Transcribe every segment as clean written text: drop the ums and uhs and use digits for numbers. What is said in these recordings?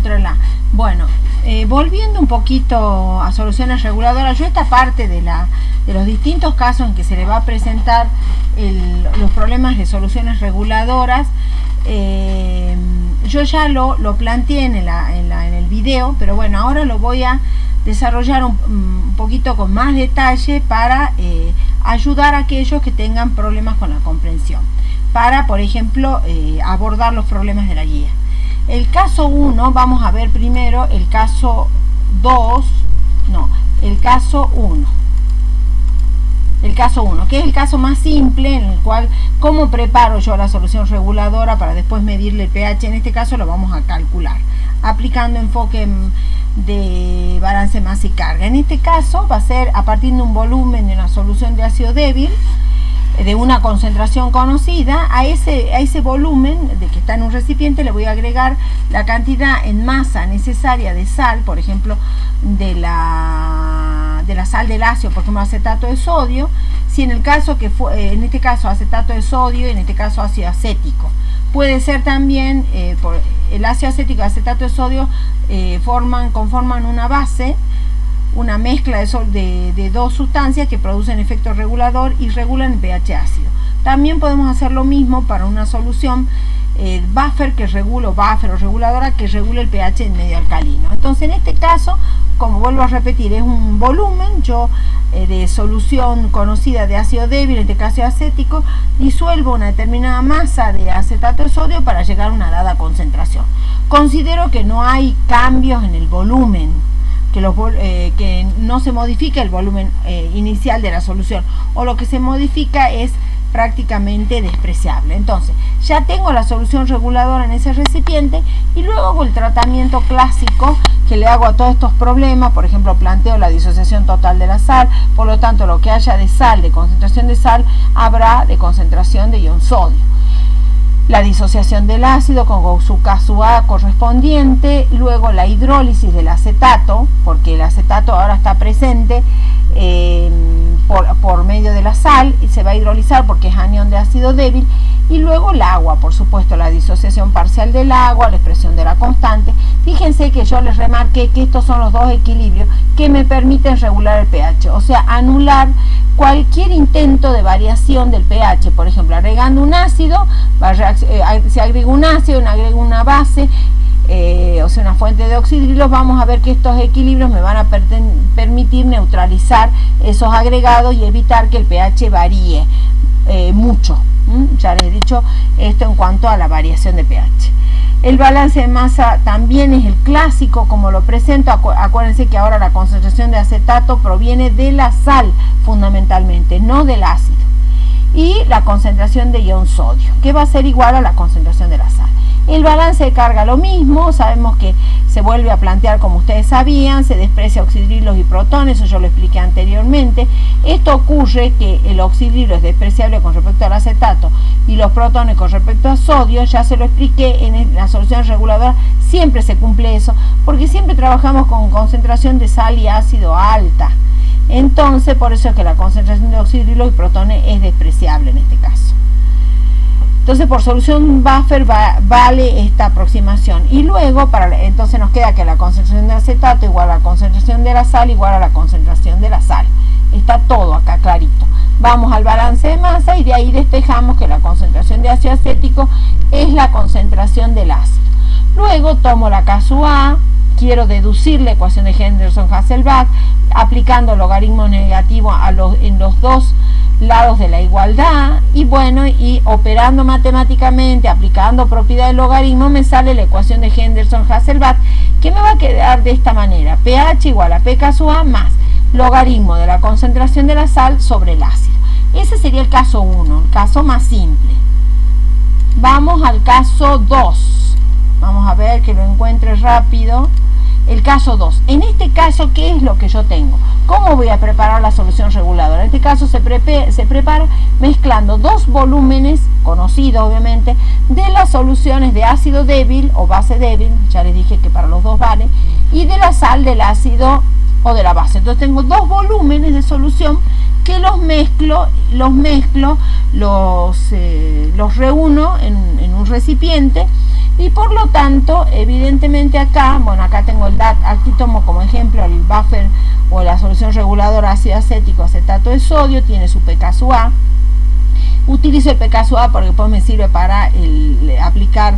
control A. Bueno, volviendo un poquito a soluciones reguladoras, yo esta parte de los distintos casos en que se le va a presentar los problemas de soluciones reguladoras, yo ya lo planteé en el video, pero bueno, ahora lo voy a desarrollar un poquito con más detalle para ayudar a aquellos que tengan problemas con la comprensión, para, por ejemplo, abordar los problemas de la guía. El caso 1, vamos a ver primero el caso 2, no, el caso 1. El caso 1, que es el caso más simple, en el cual, ¿cómo preparo yo la solución reguladora para después medirle el pH? En este caso lo vamos a calcular, aplicando enfoque de balance masa y carga. En este caso va a ser a partir de un volumen de una solución de ácido débil, de una concentración conocida. A ese volumen de que está en un recipiente le voy a agregar la cantidad en masa necesaria de sal, por ejemplo, de la sal del ácido, por ejemplo, acetato de sodio, si en el caso en este caso acetato de sodio, y en este caso ácido acético. Puede ser también, por el ácido acético y acetato de sodio conforman una base, una mezcla de dos sustancias que producen efecto regulador y regulan el pH ácido. También podemos hacer lo mismo para una solución buffer o reguladora que regule el pH en medio alcalino. Entonces, en este caso, como vuelvo a repetir, es un volumen de solución conocida de ácido débil, en este caso acético, disuelvo una determinada masa de acetato de sodio para llegar a una dada concentración. Considero que no hay cambios en el volumen, que no se modifica el volumen inicial de la solución, o lo que se modifica es prácticamente despreciable. Entonces, ya tengo la solución reguladora en ese recipiente y luego hago el tratamiento clásico que le hago a todos estos problemas. Por ejemplo, planteo la disociación total de la sal, por lo tanto, lo que haya de sal, de concentración de sal, habrá de concentración de ion sodio. La disociación del ácido con su K-A correspondiente, luego la hidrólisis del acetato, porque el acetato ahora está presente por medio de la sal y se va a hidrolizar porque es anión de ácido débil, y luego el agua, por supuesto, la disociación parcial del agua, la expresión de la constante. Fíjense que yo les remarqué que estos son los dos equilibrios que me permiten regular el pH, o sea, anular cualquier intento de variación del pH. Por ejemplo, agregando un ácido, si agrego un ácido, agrego una base, o sea, una fuente de oxidrilos, vamos a ver que estos equilibrios me van a permitir neutralizar esos agregados y evitar que el pH varíe mucho. Ya les he dicho esto en cuanto a la variación de pH. El balance de masa también es el clásico, como lo presento. Acuérdense que ahora la concentración de acetato proviene de la sal fundamentalmente, no del ácido. Y la concentración de ion sodio, que va a ser igual a la concentración de la sal. El balance de carga lo mismo, sabemos que se vuelve a plantear como ustedes sabían, se desprecia oxidrilos y protones, eso yo lo expliqué anteriormente. Esto ocurre que el oxidrilo es despreciable con respecto al acetato y los protones con respecto a sodio, ya se lo expliqué en la solución reguladora, siempre se cumple eso, porque siempre trabajamos con concentración de sal y ácido alta. Entonces, por eso es que la concentración de oxidrilos y protones es despreciable en este caso. Entonces, por solución buffer vale esta aproximación. Y luego, entonces nos queda que la concentración de acetato igual a la concentración de la sal igual a la concentración de la sal. Está todo acá clarito. Vamos al balance de masa y de ahí despejamos que la concentración de ácido acético es la concentración del ácido. Luego tomo la K-A, quiero deducir la ecuación de Henderson-Hasselbalch, aplicando logaritmo negativo en los dos lados de la igualdad, y bueno, y operando matemáticamente, aplicando propiedad del logaritmo, me sale la ecuación de Henderson-Hasselbalch, que me va a quedar de esta manera: pH igual a pKa más logaritmo de la concentración de la sal sobre el ácido. Ese sería el caso 1, el caso más simple. Vamos al caso 2. Vamos a ver que lo encuentre rápido. El caso 2. En este caso, ¿qué es lo que yo tengo? ¿Cómo voy a preparar la solución reguladora? En este caso se prepara mezclando dos volúmenes, conocidos obviamente, de las soluciones de ácido débil o base débil, ya les dije que para los dos vale, y de la sal del ácido o de la base. Entonces tengo dos volúmenes de solución que los reúno en un recipiente y por lo tanto, evidentemente acá, bueno, acá tengo aquí tomo como ejemplo el buffer o la solución reguladora ácido acético acetato de sodio, tiene su pKa. Utilizo el pKa porque después me sirve para aplicar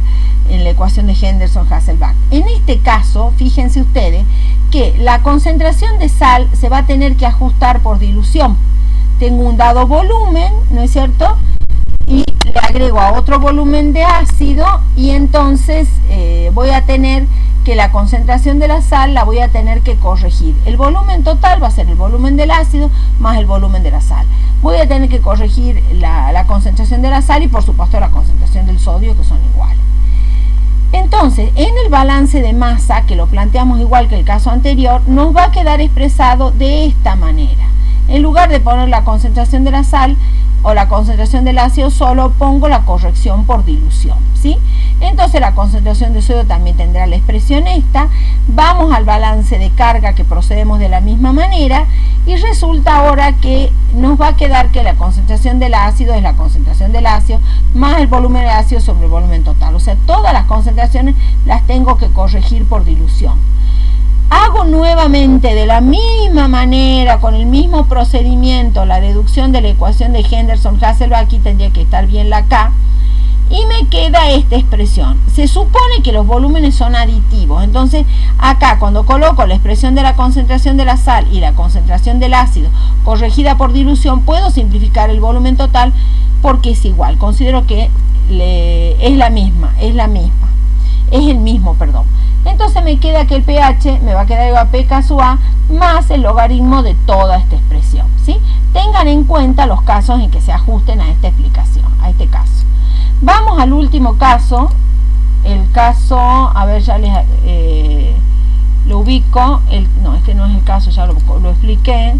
en la ecuación de Henderson-Hasselbalch. En este caso, fíjense ustedes que la concentración de sal se va a tener que ajustar por dilución. Tengo un dado volumen, ¿no es cierto?, y le agrego a otro volumen de ácido, y entonces voy a tener que la concentración de la sal la voy a tener que corregir. El volumen total va a ser el volumen del ácido más el volumen de la sal. Voy a tener que corregir la concentración de la sal y por supuesto la concentración del sodio, que son iguales. Entonces, en el balance de masa, que lo planteamos igual que el caso anterior, nos va a quedar expresado de esta manera. En lugar de poner la concentración de la sal o la concentración del ácido, solo pongo la corrección por dilución, ¿sí? Entonces la concentración de sodio también tendrá la expresión esta. Vamos al balance de carga, que procedemos de la misma manera, y resulta ahora que nos va a quedar que la concentración del ácido es la concentración del ácido más el volumen del ácido sobre el volumen total. O sea, todas las concentraciones las tengo que corregir por dilución. Hago nuevamente de la misma manera, con el mismo procedimiento, la deducción de la ecuación de Henderson-Hasselbalch. Aquí tendría que estar bien la K, y me queda esta expresión. Se supone que los volúmenes son aditivos, entonces acá cuando coloco la expresión de la concentración de la sal y la concentración del ácido corregida por dilución, puedo simplificar el volumen total porque es igual. Considero que es el mismo, perdón. Entonces me queda que el pH me va a quedar igual a pKa más el logaritmo de toda esta expresión, ¿sí? Tengan en cuenta los casos en que se ajusten a esta explicación, a este caso. Vamos al último caso, el caso, a ver, ya lo ubico, no, este no es el caso, ya lo expliqué.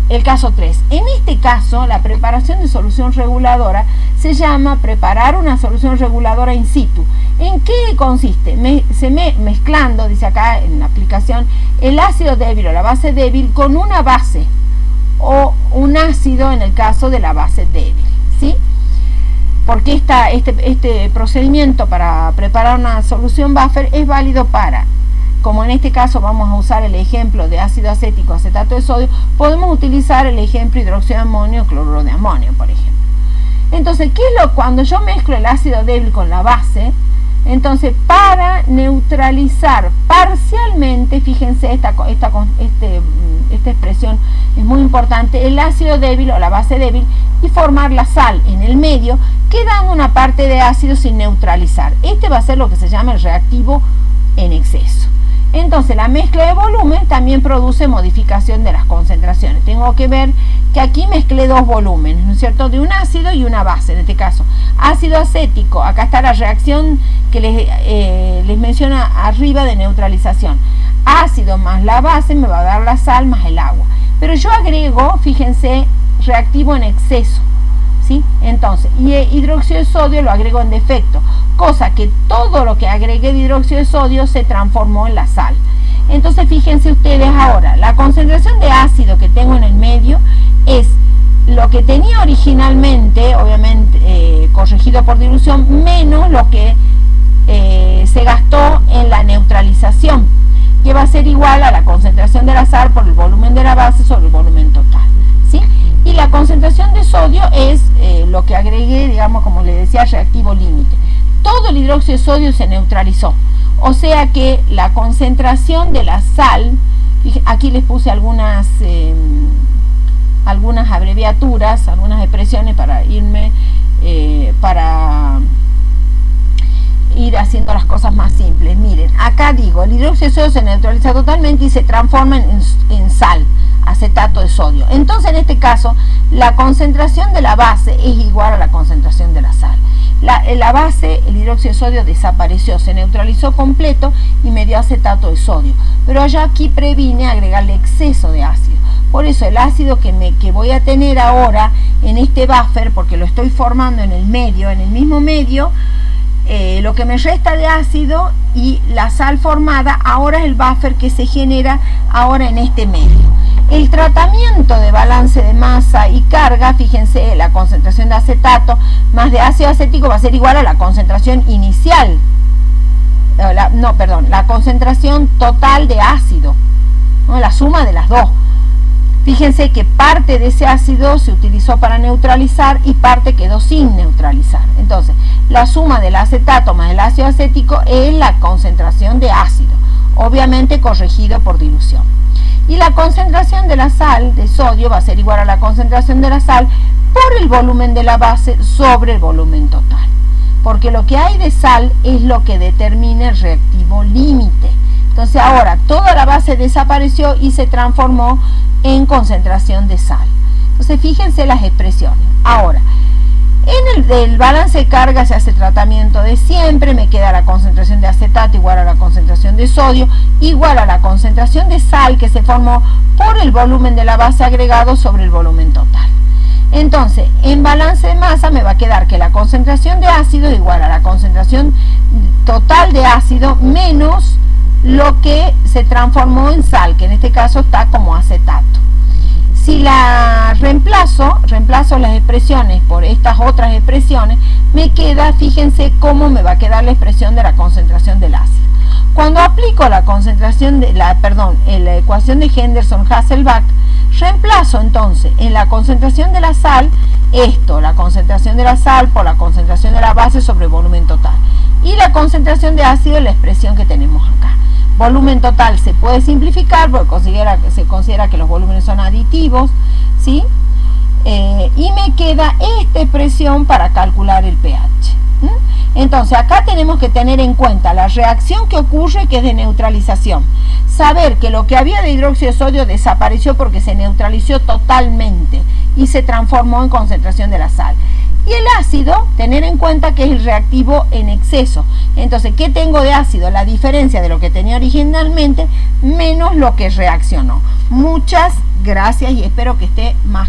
El caso 3. En este caso, la preparación de solución reguladora se llama preparar una solución reguladora in situ. ¿En qué consiste? Mezclando, dice acá en la aplicación, el ácido débil o la base débil con una base o un ácido en el caso de la base débil, ¿sí? Porque este procedimiento para preparar una solución buffer es válido para, como en este caso vamos a usar el ejemplo de ácido acético acetato de sodio, podemos utilizar el ejemplo hidróxido de amonio o cloruro de amonio, por ejemplo. Entonces, cuando yo mezclo el ácido débil con la base, entonces para neutralizar parcialmente, fíjense, esta expresión es muy importante, el ácido débil o la base débil, y formar la sal en el medio, quedando una parte de ácido sin neutralizar. Este va a ser lo que se llama el reactivo en exceso. Entonces la mezcla de volumen también produce modificación de las concentraciones. Tengo que ver que aquí mezclé dos volúmenes, ¿no es cierto?, de un ácido y una base. En este caso, ácido acético, acá está la reacción que les menciono arriba de neutralización. Ácido más la base me va a dar la sal más el agua. Pero yo agrego, fíjense, reactivo en exceso, ¿sí? Entonces, y hidróxido de sodio lo agrego en defecto, cosa que todo lo que agregué de hidróxido de sodio se transformó en la sal. Entonces fíjense ustedes ahora, la concentración de ácido que tengo en el medio es lo que tenía originalmente, obviamente corregido por dilución, menos lo que se gastó en la neutralización, que va a ser igual a la concentración de la sal por el volumen de la base sobre el volumen total, ¿sí? Y la concentración de sodio es lo que agregué, digamos, como les decía, reactivo límite. Todo el hidróxido de sodio se neutralizó, o sea que la concentración de la sal, aquí les puse algunas abreviaturas, algunas expresiones para ir haciendo las cosas más simples. Miren, acá digo, el hidróxido de sodio se neutraliza totalmente y se transforma en sal, acetato de sodio. Entonces en este caso la concentración de la base es igual a la concentración de la sal. La base, el hidróxido de sodio, desapareció, se neutralizó completo y me dio acetato de sodio, pero yo aquí previne agregarle exceso de ácido. Por eso el ácido que voy a tener ahora en este buffer, porque lo estoy formando en el mismo medio, lo que me resta de ácido y la sal formada ahora es el buffer que se genera ahora en este medio. El tratamiento de balance de masa y carga, fíjense, la concentración de acetato más de ácido acético va a ser igual a la concentración inicial, la concentración total de ácido, ¿no? La suma de las dos. Fíjense que parte de ese ácido se utilizó para neutralizar y parte quedó sin neutralizar. Entonces, la suma del acetato más el ácido acético es la concentración de ácido, obviamente corregido por dilución. Y la concentración de la sal de sodio va a ser igual a la concentración de la sal por el volumen de la base sobre el volumen total. Porque lo que hay de sal es lo que determina el reactivo límite. Entonces ahora toda la base desapareció y se transformó en concentración de sal. Entonces fíjense las expresiones. Ahora, en el del balance de carga se hace tratamiento de siempre, me queda la concentración de acetato igual a la concentración de sodio, igual a la concentración de sal que se formó por el volumen de la base agregado sobre el volumen total. Entonces, en balance de masa me va a quedar que la concentración de ácido es igual a la concentración total de ácido menos lo que se transformó en sal, que en este caso está como acetato. Si la reemplazo las expresiones por estas otras expresiones, me queda, fíjense cómo me va a quedar la expresión de la concentración del ácido. Cuando aplico la concentración de la ecuación de Henderson-Hasselbalch, reemplazo entonces en la concentración de la sal la concentración de la sal por la concentración de la base sobre el volumen total. Y la concentración de ácido, la expresión que tenemos acá. Volumen total se puede simplificar porque se considera que los volúmenes son aditivos, ¿sí? Y me queda esta expresión para calcular el pH. Entonces acá tenemos que tener en cuenta la reacción que ocurre, que es de neutralización. Saber que lo que había de hidróxido de sodio desapareció porque se neutralizó totalmente y se transformó en concentración de la sal. Y el ácido, tener en cuenta que es el reactivo en exceso. Entonces, ¿qué tengo de ácido? La diferencia de lo que tenía originalmente menos lo que reaccionó. Muchas gracias y espero que esté más